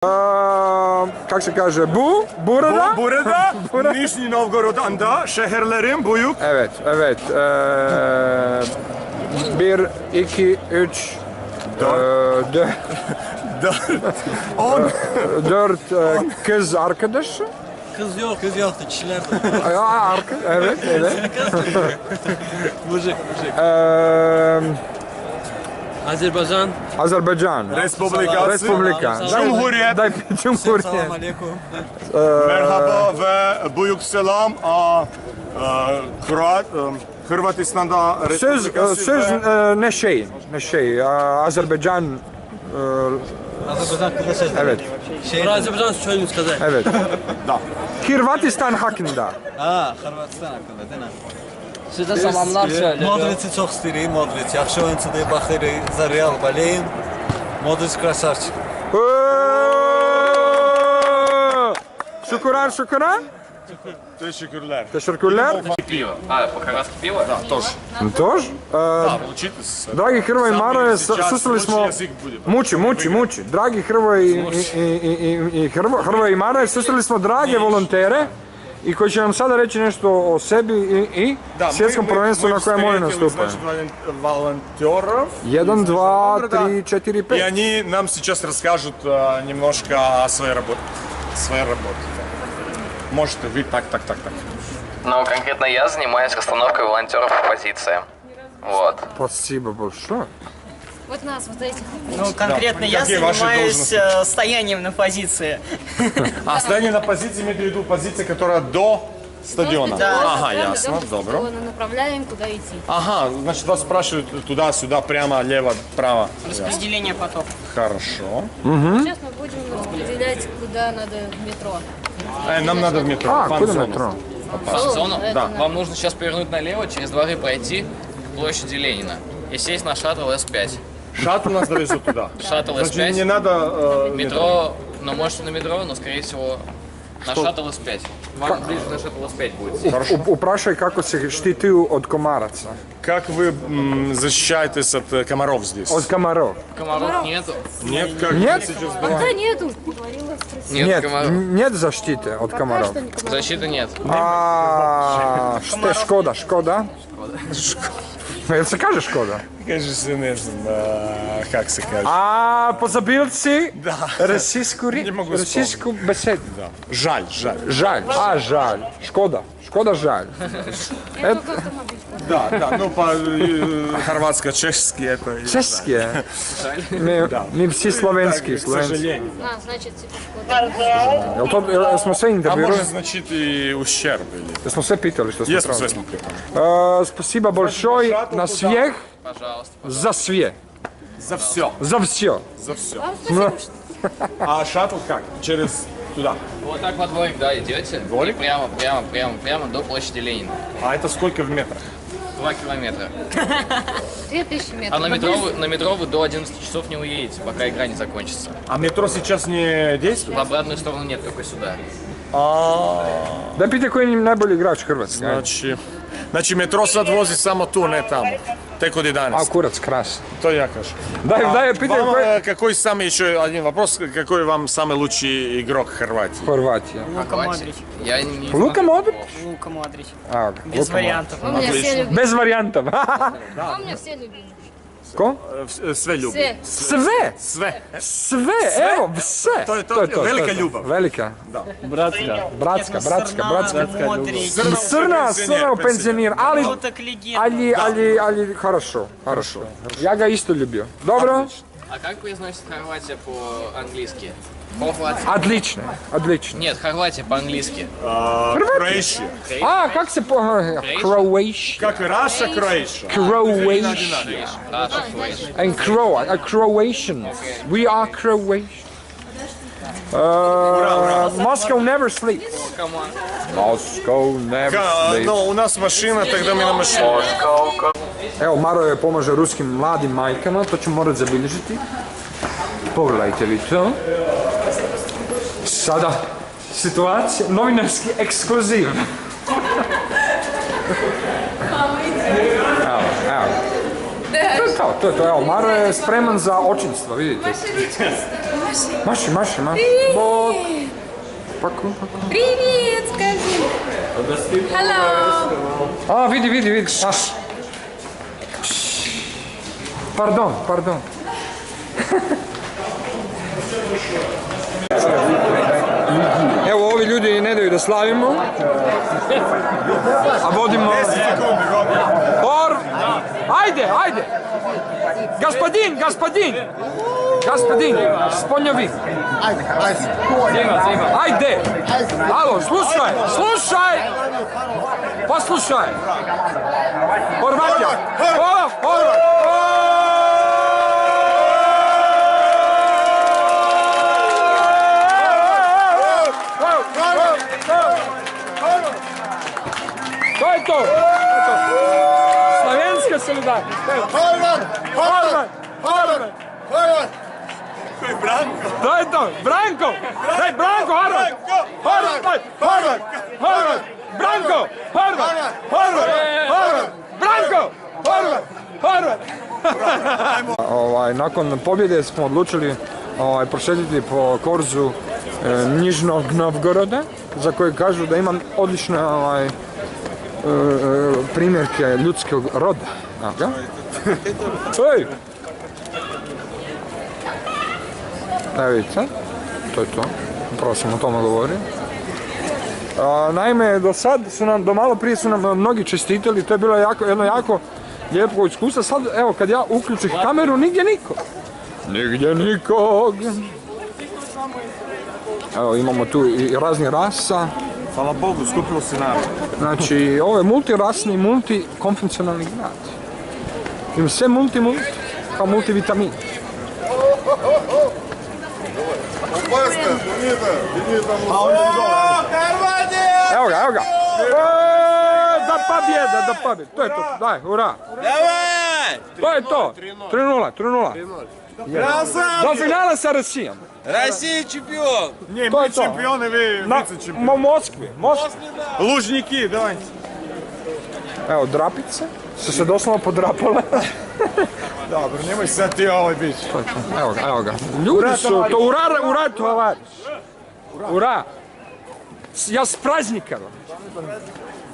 Как se kaže, burada? Burada, Nizhny Novgorod'da şehirlerin büyük. Evet, evet. 1, 2, 3, 4 kız arkadaşı. Kız yoktu, kişiler de. Evet, evet. Mujik. Azerbaycan. Respublika. Cumhuriyet. Cumhuriyet. Selam aleyküm. Merhaba ve büyük selam. Hırvatistan'da Söz ne şey. Azerbaycan. Azerbaycan hakkında söz. Evet. Azerbaycan söylediğiniz kadar. Evet. Hırvatistan hakkında. Hırvatistan hakkında değil mi? Sizə salamlar söyle. Modric'i çok istirik, Modric. Yaxşı oyuncudur, baxırıq, za Real boleyim. Modric krasavçik. Şükran. Teşekkürler. Teşekkürler. Пиво. По-хорватски пиво? Да, тоже. Тоже? Да, учитесь. Dragi Hrvoje i Mare, susreli smo... Muči. Dragi Hrvoje i Mare, susreli smo drage volontere i koji će nam sada reći nešto o sebi i svjetskom prvenstvu na kojem oni nastupaju. Волонтеров. 1, 2, 3, 4, 5. И они нам сейчас расскажут немножко о своей работе. Можете вы так. Ну, конкретно я занимаюсь расстановкой волонтеров по позициям. Вот. Спасибо большое. Вот нас, вот этих. Ну, конкретно я какие ваши занимаюсь стоянием на позиции. А стояние на позиции имеет в виду позиция, которая до стадиона? Да. Ага, ясно, добро. Направляем, куда идти. Ага, значит, вас спрашивают туда-сюда, прямо, лево, право. Распределение потоков. Хорошо. Сейчас мы будем распределять, куда надо в метро. Нам надо в метро. Куда метро? Фан-зону? Это Да. надо. Вам нужно сейчас повернуть налево, через дворы пройти к площади Ленина и сесть на шаттл С5. Шаттл нас довезут туда. Шаттл Значит, С5. не надо Метро, ну, можете на метро, но, скорее всего, на шаттл С5. Вам ближе на шаттл С5 будет. Uprašaj kako se štitiju od komaraca. Как вы защищаетесь от комаров здесь? Od kamarov. Комаров нету. Нет, как Нет? сейчас Пока нету. Говорила, спросила. Нет комаров. Нет zaštite od Пока kamarov. что не комаров. Защиты нет. Škoda. Jel se kaže Škoda? Kaže se, ne znam, kak se kaže. Pozabil si rasijsku Ne mogu rasijsku besedu. Da. Žalj. Žalj. Žalj. Škoda žalj. Я только автомобиль. Да, ну по хорватско, чешски это. Česki je. Mi vsi slovenski. К сожалению. Значит, типа Шкода. Jel smo sve А intervjuirali? может, значит, и ущерб или? Jel smo sve pitali što smo Jesmo, sve trebali? smo pitali. Спасибо большое на всех, Пожалуйста. за све. За все. За все. За все. Вам спасибо, что А шаттл как? Через туда. Вот так во дворик, да, идете. Дворик? И прямо до площади Ленина. А это сколько в метрах? 2 километра. 2000 метров. А на метро вы до 11 часов не уедете, пока игра не закончится. А метро сейчас не В действует? обратную сторону нет, только сюда. Da pite koji je najbolji igrač Hrvatske. Znači metro sad vozi samo tu, ne tamo. Tek od 11. Kurac, kras. To я кажу. Дай, питай koji... Какой самый, еще один вопрос, какой вам самый лучший игрок Хорватии? Хорватия. Лука Модрич. Я не Luka Modrić? Лука Модрич. Luka Без вариантов. У меня все любимые. Bez varijantov. У меня все любимые. Ko? Sve ljubav. Все. Sve. Sve. Sve, evo, sve. To je to, velika ljubav. Velika. Bratska. Модрич. Crna penzioner, ali... Луток легенда. Ali, хорошо. Ja ga isto ljubio. Dobro? А как произносит Хорватия по-английски? Хорватия. Отлично. Нет, Хорватия по-английски. Croatia. Как se po... Croatia. Как Russia, Croatia. Croatia. Russia, Croatia. And Croatians. We are Croatians. Moscow never sleeps. Come on. Moscow never sleeps. No, у нас машина, тогда ми на машину. Evo, Maro je pomaže ruskim mladim majkama, to ću morat zabilježiti. Pogledajte vi to. Sada situacija, novinarski ekskluziv. Evo. To je to, evo, Maro je spreman za očinstvo, vidite. Maši, maši, maši. Bok. Paku. Привет, скажи. Hello. A, vidi. A. Pardon. Evo, ovi ljudi ne daju da slavimo. A vodimo... Ajde! Gospodin, sponjovi. Ajde! Alo, slušaj! Poslušaj! Horvatija! To je to! Slavenska solidarnost! Horvat! To je to! Branko! Daj, Branko, Horvat! Branko! Horvat! Nakon pobjede smo odlučili prošetiti po korzu Nižnog Novgoroda, za koje kažu da ima odlične primjerke ljudskog roda. Ej! Evo vidite, to je to. Upravo sam o tome govorio. Naime, do malo prije su nam mnogi čestitali, to je bilo jedno jako lijepo iskustvo. Sad, evo, kad ja uključim kameru, nigdje nikog. Evo, imamo tu i raznih rasa. Hvala Bogu, skupilo se narod. Znači, ovo je multirasni, multikonvencionalni grad. Ima sve multi, kao multivitamin. Evo ga. Da pobjeda. To je to, daj, ura. To je to. 3:0. Do finala sa Rusijom. Россия чемпион! Не, мы чемпионы, вы вице-чемпионы. Moskvi. Лужники, давайте. Evo, drapice su se doslovno podrapale. Dobro, nemoj sad ti ovaj bić. Evo ga. Ljudi su, to ura tovariš. Ura. Ja s praznika.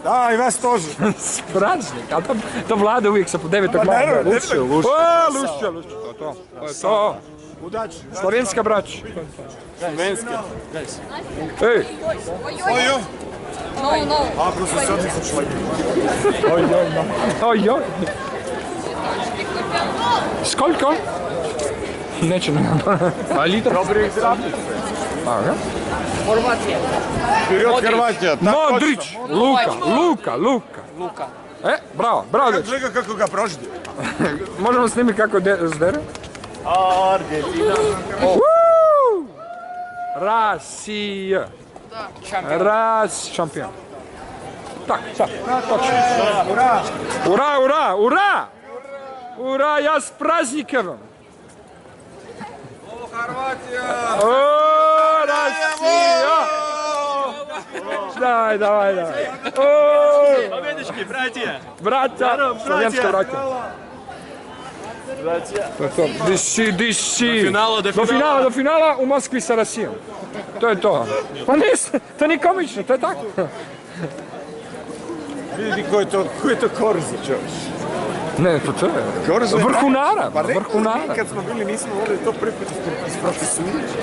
Da, i vas тоже. S praznika, a to vlada uvijek sa po 9. marta. Lušće. To. Udači. Slovenska brać. Slovenska. Ej. Ojo. No. A, просто sad nisam šlajka. Oj. Skoliko? Neće nam. A litra? Dobri izrabi. Хорватия. Вперед, Хорватия. Modrić. Luka. Bravo, dečko. Gleda kako ga proždi. Možemo snimiti kako zdere? Argentina. Rasija. Šampion. Tak, točno. Ura, ja s praznikom. O, Rasija. Давай. Победочки, братья. Братья, славянские братья. Дыши. До финала у Москви sa Rasijom. To je to. Pa to nije komično, to je tako. Vidi ko je to korza, čovječ. Ne, to je vrhunara. Kad smo bili nismo mogli to prvi put isprocesuirati.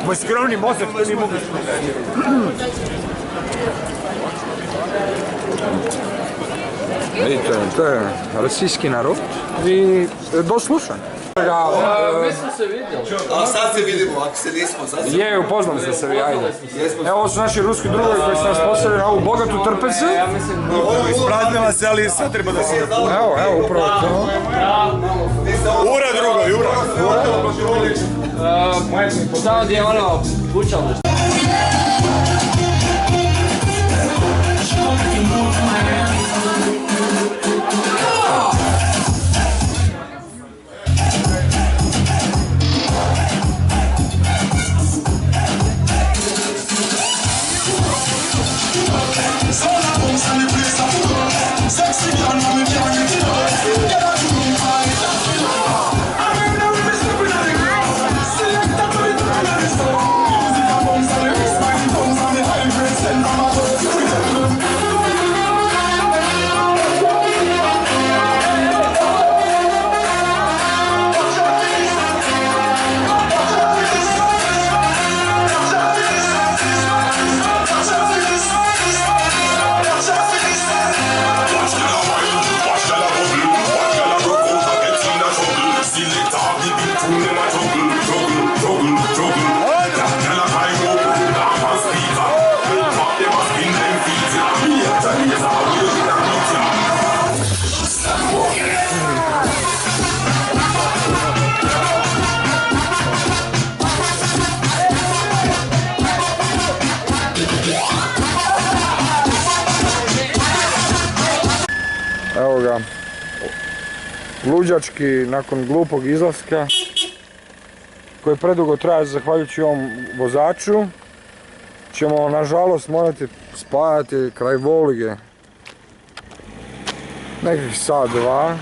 Moj skromni mozak to nije mogu isprocesuirati. Vidite, to je rasijski narod i doslušan. Mi smo se vidjeli. A sad se vidimo, ako se nismo, sad se... Je, upoznali ste se vi, ajde. Evo, ovo su naši ruski drugovi koji su nas postavili na ovu bogatu trpezu. Ispraznila se, ali sad treba da se... Evo, upravo to. Ura drugo, ura. Tamo gdje je ono pučalo. luđački nakon glupog izlaska koji predugo traje zahvaljujući ovom vozaču. Ćemo nažalost morati spajati kraj Volge. Nekih sat, dva.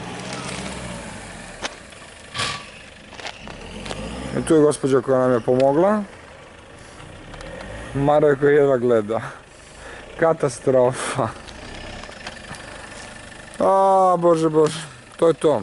I tu je gospođa koja nam je pomogla. Maro koji jedva gleda. Katastrofa. A, Bože, to je to.